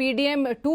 PDM 2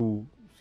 2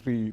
3,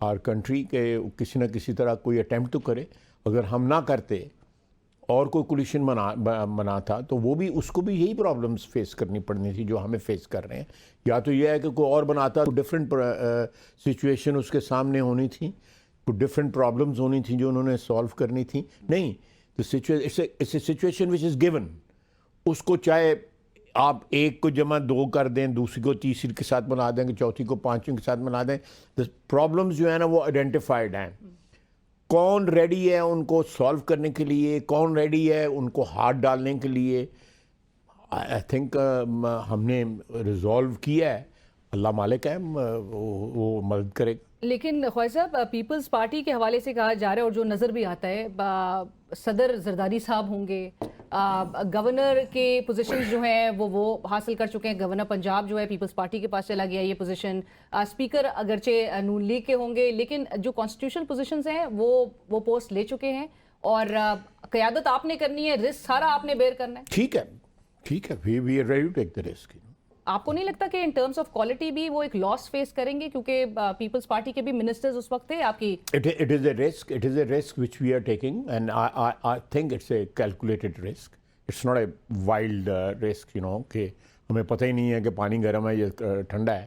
our country کہ کسی نہ کسی طرح کوئی attempt تو کرے. اگر ہم نہ کرتے اور کوئی کولیشن بنا تھا تو وہ بھی اس کو بھی یہی پرابلمس فیس کرنی پڑنی تھی جو ہمیں فیس کر رہے ہیں. یا تو یہ ہے کہ کوئی اور بناتا تو ڈفرینٹ سچویشن اس کے سامنے ہونی تھی, کوئی ڈفرینٹ پرابلمز ہونی تھیں جو انہوں نے سالو کرنی تھیں. نہیں, سچویشن وچ از گیون, اس کو چاہے آپ ایک کو جمع دو کر دیں, دوسری کو تیسری کے ساتھ بنا دیں, کہ چوتھی کو پانچویں کے ساتھ بنا دیں. پرابلمز جو ہیں نا وہ آئیڈینٹیفائڈ ہیں. کون ریڈی ہے ان کو سالو کرنے کے لیے, کون ریڈی ہے ان کو ہاتھ ڈالنے کے لیے, آئی تھنک ہم نے ریزالو کیا ہے. اللہ مالک ہے, وہ مدد کرے. لیکن خواجہ صاحب, پیپلز پارٹی کے حوالے سے کہا جا رہا ہے اور جو نظر بھی آتا ہے, صدر زرداری صاحب ہوں گے, گورنر کے پوزیشنز جو ہیں وہ حاصل کر چکے ہیں. گورنر پنجاب جو ہے پیپلز پارٹی کے پاس چلا گیا یہ پوزیشن. اسپیکر اگرچہ نون لیگ کے ہوں گے, لیکن جو کانسٹیٹیوشنل پوزیشنز ہیں وہ پوسٹ لے چکے ہیں, اور قیادت آپ نے کرنی ہے, رسک سارا آپ نے بیئر کرنا ہے. ٹھیک ہے, we are ready to take the risk. آپ کو نہیں لگتا کہ ان ٹرمز آف کوالٹی بھی وہ ایک لاس فیس کریں گے, کیونکہ پیپلز پارٹی کے بھی منسٹرز اس وقت تھے آپ کی؟ It is a risk which we are taking, and I think it's a calculated risk. It's not a wild risk, کہ ہمیں پتہ ہی نہیں ہے کہ پانی گرم ہے یا ٹھنڈا ہے.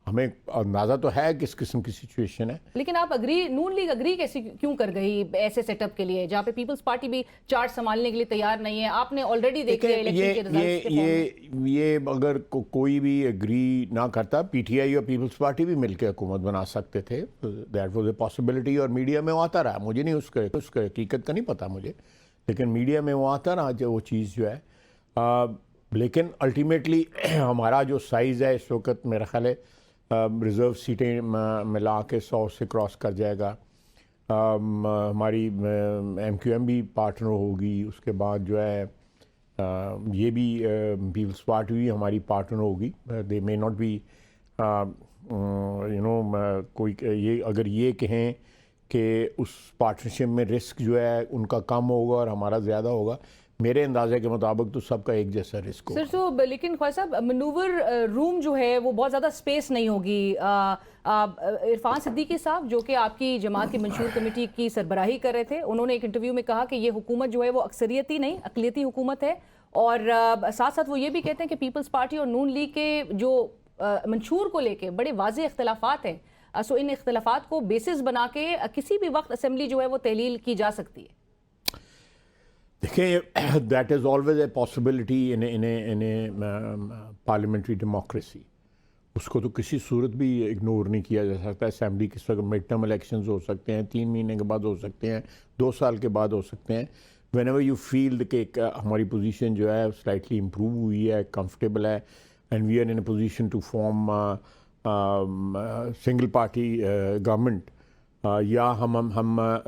ہمیں اندازہ تو ہے کس قسم کی سچویشن ہے. لیکن آپ نون لیگ اگری کیسے کیوں کر گئی ایسے سیٹ اپ کے لیے جہاں پہ پیپلز پارٹی بھی چارج سنبھالنے کے لیے تیار نہیں ہے؟ آپ نے آلریڈی دیکھ لیا الیکشن کے ریزلٹس کے فارم میں. یہ اگر کوئی بھی اگری نہ کرتا, پی ٹی آئی اور پیپلز پارٹی بھی مل کے حکومت بنا سکتے تھے. دیٹ واز اے پاسبلٹی, اور میڈیا میں وہ آتا رہا. مجھے نہیں اس کا حقیقت کا نہیں پتا مجھے, لیکن میڈیا میں وہ آتا رہا جو وہ چیز جو ہے. لیکن الٹیمیٹلی ہمارا جو سائز ہے اس وقت, میرا خیال ہے ریزرو سیٹیں ملا کے 100 سے کراس کر جائے گا. ہماری ایم کیو ایم بھی پارٹنر ہوگی, اس کے بعد جو ہے یہ بھی پیپلز پارٹی بھی ہماری پارٹنر ہوگی. دے مے ناٹ بی کوئی یہ اگر یہ کہیں کہ اس پارٹنرشپ میں رسک جو ہے ان کا کم ہوگا اور ہمارا زیادہ ہوگا, میرے اندازے کے مطابق تو سب کا ایک جیسا رسک ہوگا. سر تو لیکن خواجہ صاحب, منور روم جو ہے وہ بہت زیادہ سپیس نہیں ہوگی. عرفان صدیقی صاحب جو کہ آپ کی جماعت کی منشور کمیٹی کی سربراہی کر رہے تھے, انہوں نے ایک انٹرویو میں کہا کہ یہ حکومت جو ہے وہ اکثریتی نہیں اقلیتی حکومت ہے, اور ساتھ ساتھ وہ یہ بھی کہتے ہیں کہ پیپلز پارٹی اور نون لیگ کے جو منشور کو لے کے بڑے واضح اختلافات ہیں, سو ان اختلافات کو بیسس بنا کے کسی بھی وقت اسمبلی جو ہے وہ تحلیل کی جا سکتی ہے. دیکھیں, that is always a possibility in a parliamentary democracy. اس کو تو کسی صورت بھی اگنور نہیں کیا جا سکتا. اسمبلی کے وقت مڈ ٹرم الیکشنز ہو سکتے ہیں, 3 مہینے کے بعد ہو سکتے ہیں, 2 سال کے بعد ہو سکتے ہیں. وین ایور یو فیل کہ ہماری پوزیشن جو ہے سلائٹلی امپروو ہوئی ہے, کمفرٹیبل ہے, and we are in a position to form single party government, یا ہم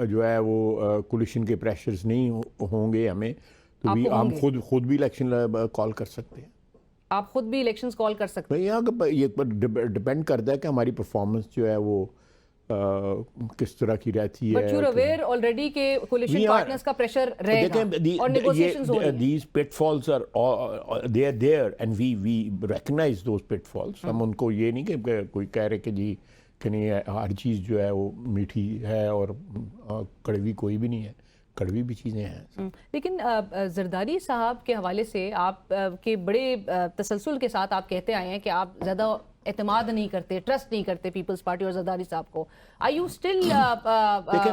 جو ہے وہ کولیشن کے پریشرز نہیں ہوں گے ہمیں, تو بھی ہم خود بھی الیکشن کال کر سکتے ہیں. آپ خود بھی الیکشنز کال کر سکتے ہیں. یہاں یہ ڈپینڈ کرتا ہے کہ ہماری پرفارمنس جو ہے وہ کس طرح کی رہتی ہے. But you are aware already کہ کولیشن پارٹنرز کا پریشر رہے گا اور نیگوشیشنز ہو رہی ہیں. These pitfalls are they are there and we recognise those pitfalls. ہم ان کو یہ نہیں کہ کوئی کہہ رہے کہ جی کہ نہیں ہر چیز جو ہے وہ میٹھی ہے اور کڑوی کوئی بھی نہیں ہے, کڑوی بھی چیزیں ہیں. لیکن زرداری صاحب کے حوالے سے آپ کے بڑے تسلسل کے ساتھ آپ کہتے آئے ہیں کہ آپ زیادہ اعتماد نہیں کرتے, ٹرسٹ نہیں کرتے پیپلز پارٹی اور زرداری صاحب کو. آر یو اسٹل دیکھیں,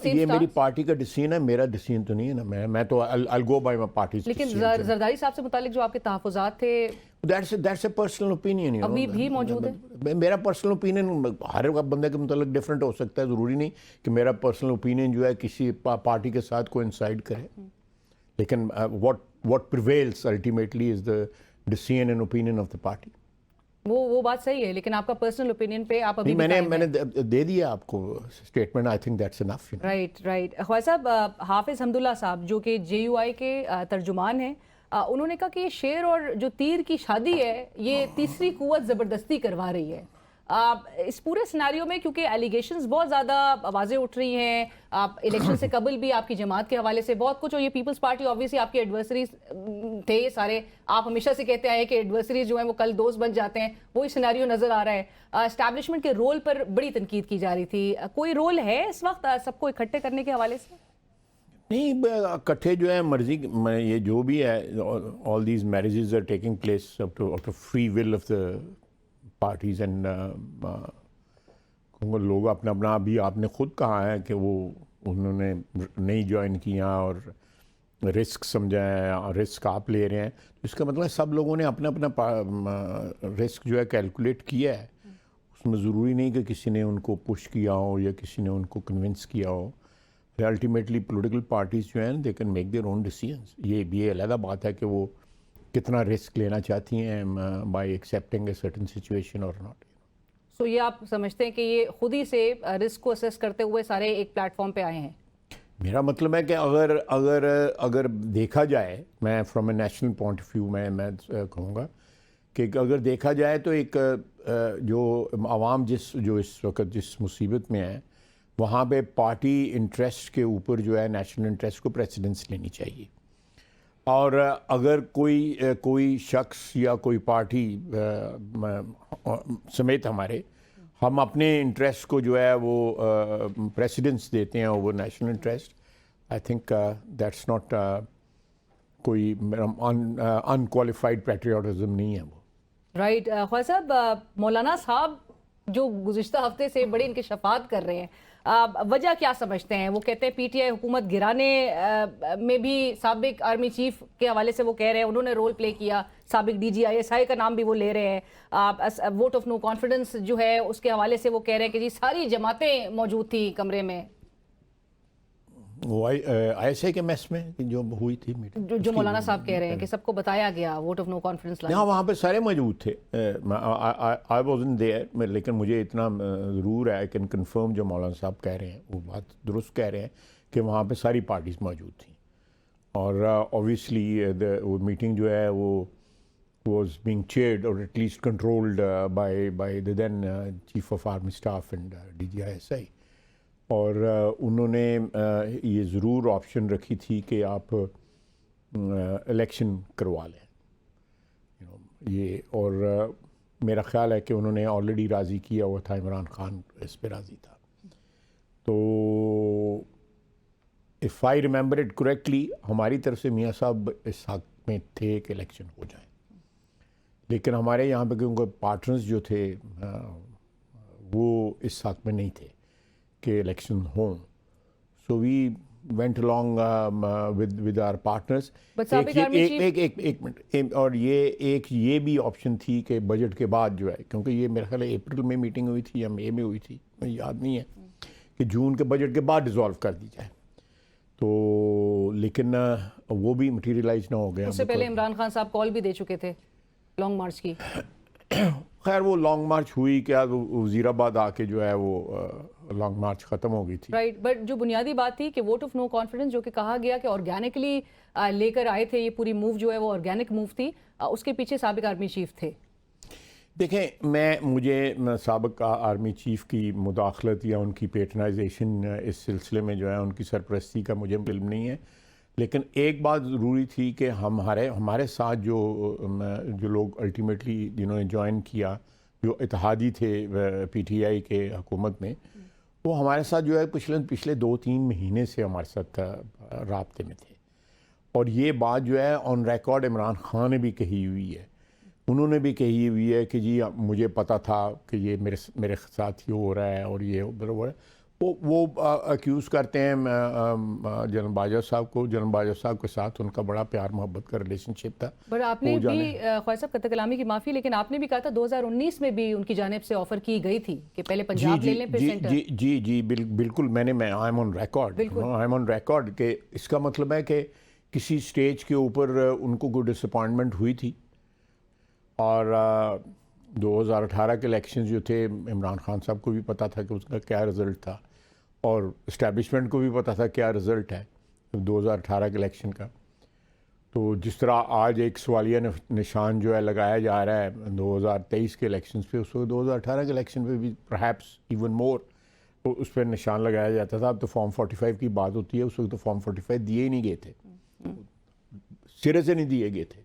یہ میری پارٹی کا ڈیسیژن ہے, میرا ڈیسیژن تو نہیں ہے نا. میں تو I'll go by my party's لیکن decision. زرداری صاحب سے متعلق جو آپ کے تحفظات تھے That's a personal opinion. ابھی بھی موجود ہے. میرا پرسنل اوپینین ہر بندے کے متعلق ڈفرینٹ ہو سکتا ہے. ضروری نہیں کہ میرا پرسنل اوپینین جو ہے کسی پارٹی کے ساتھ کوئنسائڈ کرے. لیکن what prevails ultimately is the decision and opinion of the party. وہ بات صحیح ہے, لیکن آپ کا پرسنل اوپینین پہ آپ ابھی میں نے دے دیا آپ کو statement. I think that's enough. Right. Khawaja صاحب, حافظ حمداللہ صاحب جو کہ JUI کے ترجمان ہیں, انہوں نے کہا کہ یہ شیر اور جو تیر کی شادی ہے یہ تیسری قوت زبردستی کروا رہی ہے. اس پورے سیناریو میں کیونکہ ایلیگیشنز بہت زیادہ آوازیں اٹھ رہی ہیں، الیکشن سے قبل بھی آپ کی جماعت کے حوالے سے بہت کچھ، اور یہ پیپلز پارٹی آبویسلی آپ کے ایڈورسریز تھے یہ سارے، آپ ہمیشہ سے کہتے آئے کہ ایڈورسریز جو ہیں وہ کل دوست بن جاتے ہیں، وہی سیناریو نظر آ رہا ہے. اسٹیبلشمنٹ کے رول پر بڑی تنقید کی جا رہی تھی، کوئی رول ہے اس وقت سب کو اکٹھے کرنے کے حوالے سے؟ نہیں، اکٹھے جو ہے مرضی یہ جو بھی ہے، all these marriages are taking place of free will of the parties and لوگ اپنا اپنا، ابھی آپ نے خود کہا ہے کہ وہ انہوں نے نہیں جوائن کیا اور رسک سمجھا ہے، اور رسک آپ لے رہے ہیں، اس کا مطلب سب لوگوں نے اپنا اپنا رسک جو ہے کیلکولیٹ کیا ہے. اس میں ضروری نہیں کہ کسی نے ان کو پش کیا ہو یا کسی نے ان کو کنونس کیا ہو. الٹیمیٹلی پولیٹیکل پارٹیز جو ہیں they can make their own decisions. یہ علیحدہ بات ہے کہ وہ کتنا رسک لینا چاہتی ہیں by accepting a certain situation اور ناٹ. سو یہ آپ سمجھتے ہیں کہ یہ خود ہی سے رسک کو اسیس کرتے ہوئے سارے ایک پلیٹ فارم پہ آئے ہیں؟ میرا مطلب ہے کہ اگر دیکھا جائے، میں from a national point of view میں کہوں گا کہ اگر دیکھا جائے تو ایک جو عوام جو اس وقت جس مصیبت میں ہے، وہاں پہ پارٹی انٹرسٹ کے اوپر جو ہے نیشنل انٹرسٹ کو پریسیڈنس لینی چاہیے. اور اگر کوئی شخص یا کوئی پارٹی سمیت ہم اپنے انٹرسٹ کو جو ہے وہ پریسیڈنس دیتے ہیں over national interest, I think that's not کوئی انکوالیفائڈ پیٹریوٹزم نہیں ہے وہ. رائٹ. خواجہ صاحب، مولانا صاحب جو گزشتہ ہفتے سے بڑے انکشافات کر رہے ہیں، وجہ کیا سمجھتے ہیں؟ وہ کہتے ہیں پی ٹی آئی حکومت گرانے میں بھی سابق آرمی چیف کے حوالے سے وہ کہہ رہے ہیں انہوں نے رول پلے کیا، سابق ڈی جی آئی ایس آئی کا نام بھی وہ لے رہے ہیں. ووٹ آف نو کانفیڈنس جو ہے اس کے حوالے سے وہ کہہ رہے ہیں کہ جی ساری جماعتیں موجود تھیں کمرے میں. وہ ایسے کے میس میں جو ہوئی تھی میٹنگ، جو مولانا صاحب کہہ رہے ہیں کہ سب کو بتایا گیا ووٹ آف نو کانفیڈنس لانے. ہاں، وہاں پہ سارے موجود تھے. آئی وازنٹ دیئر، لیکن مجھے اتنا ضرور ہے، آئی کین کنفرم جو مولانا صاحب کہہ رہے ہیں وہ بات درست کہہ رہے ہیں کہ وہاں پہ ساری پارٹیز موجود تھیں. اور اوبویسلی وہ میٹنگ جو ہے وہ واز بینگ چیئرڈ اور at least controlled by the then chief of army staff and D G I S I. اور انہوں نے یہ ضرور آپشن رکھی تھی کہ آپ الیکشن کروا لیں یہ. اور میرا خیال ہے کہ انہوں نے آلریڈی راضی کیا ہوا تھا، عمران خان اس پہ راضی تھا. تو if I remember it correctly, ہماری طرف سے میاں صاحب اس حق میں تھے کہ الیکشن ہو جائیں، لیکن ہمارے یہاں پہ کیونکہ پارٹنرز جو تھے وہ اس حق میں نہیں تھے کہ الیکشن ہوں. سو وی went along with our partners. ایک منٹ، اور یہ بھی آپشن تھی کہ بجٹ کے بعد جو ہے، کیونکہ یہ میرا خیال ہے اپریل میں میٹنگ ہوئی تھی یا مئی میں ہوئی تھی، مجھے یاد نہیں ہے، کہ جون کے بجٹ کے بعد ڈیزالو کر دی جائے. تو لیکن وہ بھی مٹیریلائز نہ ہو گیا. اس سے پہلے عمران خان صاحب کال بھی دے چکے تھے لانگ مارچ کی. خیر وہ لانگ مارچ ہوئی کیا، وزیر آباد آ کے جو ہے وہ لانگ مارچ ختم ہو گئی تھی. رائٹ. بٹ جو بنیادی بات تھی کہ ووٹ آف نو کانفیڈنس جو کہ کہا گیا کہ آرگینکلی لے کر آئے تھے، یہ پوری موو جو ہے وہ آرگینک موو تھی، اس کے پیچھے سابق آرمی چیف تھے. دیکھیں، مجھے سابق آرمی چیف کی مداخلت یا ان کی پیٹرنائزیشن اس سلسلے میں جو ہے ان کی سرپرستی کا مجھے علم نہیں ہے، لیکن ایک بات ضروری تھی کہ ہمارے ساتھ جو لوگ الٹیمیٹلی جنہوں نے جوائن کیا، جو اتحادی تھے پی ٹی آئی کے حکومت میں، وہ ہمارے ساتھ جو ہے پچھلے 2-3 مہینے سے ہمارے ساتھ رابطے میں تھے. اور یہ بات جو ہے آن ریکارڈ عمران خان نے بھی کہی ہوئی ہے، انہوں نے بھی کہی ہوئی ہے کہ جی مجھے پتہ تھا کہ یہ میرے ساتھ یہ ہو رہا ہے اور یہ برابر ہے. وہ اکیوز کرتے ہیں جنرل باجوہ صاحب کو. جنرل باجوہ صاحب کے ساتھ ان کا بڑا پیار محبت کا ریلیشن شپ تھا. پر آپ نے بھی خواجہ صاحب قطع کلامی کی معافی، لیکن آپ نے بھی کہا تھا 2019 میں بھی ان کی جانب سے آفر کی گئی تھی کہ پہلے پنجاب لے لیں پھر سینٹر. جی بالکل، میں آئی ایم آن ریکارڈ کہ اس کا مطلب ہے کہ کسی سٹیج کے اوپر ان کو کوئی ڈس اپوائنٹمنٹ ہوئی تھی. اور 2018 کے الیکشنز جو تھے، عمران خان صاحب کو بھی پتہ تھا کہ اس کا کیا رزلٹ تھا، اور اسٹیبلشمنٹ کو بھی پتہ تھا کیا رزلٹ ہے 2018 کے الیکشن کا. تو جس طرح آج ایک سوالیہ نشان جو ہے لگایا جا رہا ہے 2023 کے الیکشنز پہ، اس وقت 2018 کے الیکشن پہ بھی پرہیپس ایون مور اس پہ نشان لگایا جاتا تھا. اب تو فارم 45 کی بات ہوتی ہے، اس وقت تو فارم 45 دیے ہی نہیں گئے تھے، سرے سے نہیں دیے گئے تھے،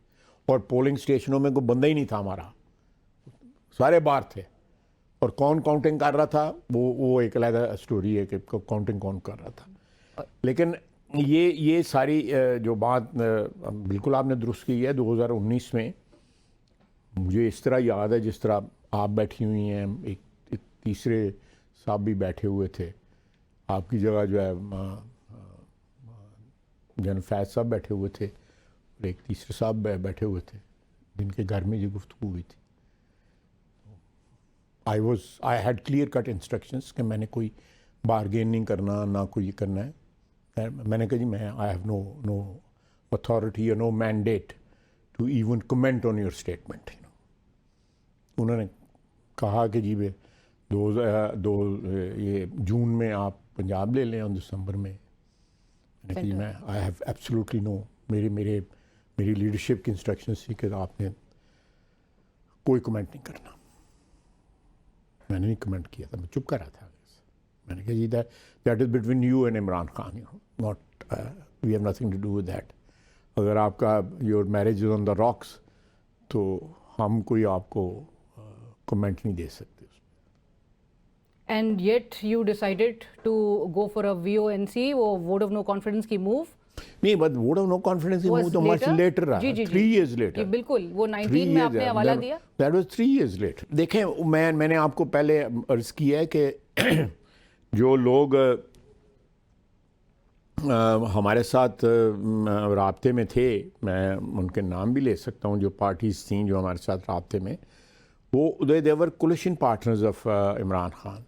اور پولنگ اسٹیشنوں میں کوئی بندہ ہی نہیں تھا ہمارا، سارے باہر تھے. اور کون کاؤنٹنگ کر رہا تھا وہ ایک علیحدہ سٹوری ہے کہ کاؤنٹنگ کون کر رہا تھا. لیکن یہ ساری جو بات بالکل آپ نے درست کی ہے. 2019 میں مجھے اس طرح یاد ہے جس طرح آپ بیٹھی ہوئی ہیں، ایک تیسرے صاحب بھی بیٹھے ہوئے تھے آپ کی جگہ، جو ہے جن فیض صاحب بیٹھے ہوئے تھے، اور ایک تیسرے صاحب بیٹھے ہوئے تھے جن کے گھر میں یہ گفتگو ہوئی تھی. I had clear cut instructions کہ میں نے کوئی بارگین نہیں کرنا، نہ کوئی یہ کرنا ہے. میں نے کہا جی میں I have no authority or no mandate to even comment on your statement. انہوں نے کہا کہ جی یہ جون میں آپ پنجاب لے لیں اور دسمبر میں. میں نے کہا جی میں I have absolutely no، میری لیڈرشپ کی انسٹرکشنز تھی کہ آپ نے کوئی کمنٹ نہیں کرنا. میں نے نہیں کمنٹ کیا تھا، میں چپ کر رہا تھا. میں نے کہا جی that is between you and Imran Khan, not we have nothing to do with that. اگر آپ کا your marriage is on the rocks تو ہم کوئی آپ کو کمنٹ نہیں دے سکتے. And yet you decided to go for a VONC، وہ ووٹ آف نو کانفیڈنس کی موو. نہیں، but vote of no confidence کی موو تو مچ لیٹر رہا، 3 years later. بالکل، وہ 19 میں آپ نے حوالہ دیا. That was 3 years later. دیکھیں میں نے آپ کو پہلے عرض کیا ہے کہ جو لوگ ہمارے ساتھ رابطے میں تھے، میں ان کے نام بھی لے سکتا ہوں، جو پارٹیز تھیں جو ہمارے ساتھ رابطے میں، وہ they were coalition partners of Imran Khan.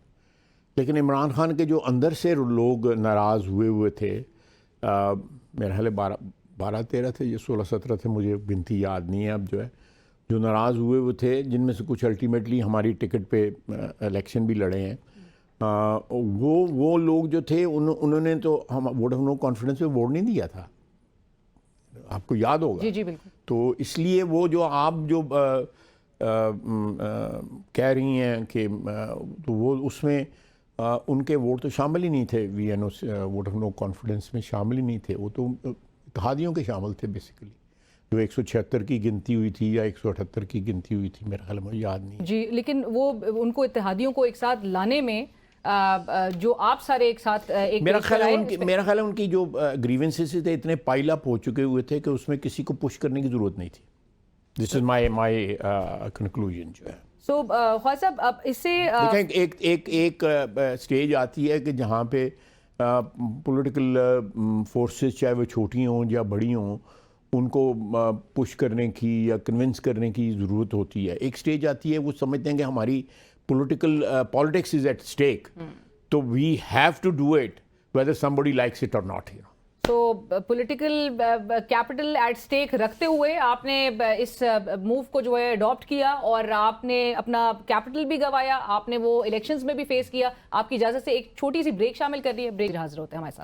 لیکن عمران خان کے جو اندر سے لوگ ناراض ہوئے تھے، میرے خیال 12-13 تھے یا 16-17 تھے، مجھے گنتی یاد نہیں ہے اب، جو ناراض ہوئے تھے، جن میں سے کچھ الٹیمیٹلی ہماری ٹکٹ پہ الیکشن بھی لڑے ہیں. وہ لوگ جو تھے انہوں نے تو ہم ووٹ آف نو کانفیڈنس پہ ووٹ نہیں دیا تھا، آپ کو یاد ہوگا. جی بالکل. تو اس لیے وہ جو آپ جو کہہ رہی ہیں کہ تو وہ اس میں ان کے ووٹ تو شامل ہی نہیں تھے، ووٹ آف نو کانفیڈنس میں شامل ہی نہیں تھے. وہ تو اتحادیوں کے شامل تھے بیسیکلی، جو 176 کی گنتی ہوئی تھی یا 178 کی گنتی ہوئی تھی، میرا خیال مجھے یاد نہیں. جی، لیکن وہ ان کو اتحادیوں کو ایک ساتھ لانے میں جو آپ سارے ایک ساتھ میرا خیال ہے ان کی جو گریونسز تھے اتنے پائل اپ ہو چکے ہوئے تھے کہ اس میں کسی کو پش کرنے کی ضرورت نہیں تھی. دس از مائی کنکلوژن جو ہے. سو خواجہ صاحب، اب اس سے دیکھیں ایک سٹیج آتی ہے کہ جہاں پہ پولیٹیکل فورسز چاہے وہ چھوٹی ہوں یا بڑی ہوں، ان کو پش کرنے کی یا کنونس کرنے کی ضرورت ہوتی ہے. ایک سٹیج آتی ہے وہ سمجھتے ہیں کہ ہماری پالیٹکس از ایٹ اسٹیک، تو we have to do it whether somebody likes it or not. تو پولیٹیکل کیپٹل ایٹ اسٹیک رکھتے ہوئے آپ نے اس موو کو جو ہے اڈاپٹ کیا، اور آپ نے اپنا کیپٹل بھی گوایا، آپ نے وہ الیکشنز میں بھی فیس کیا. آپ کی اجازت سے ایک چھوٹی سی بریک شامل کر رہی ہے، بریک حاضر ہوتے ہیں ہمارے ساتھ.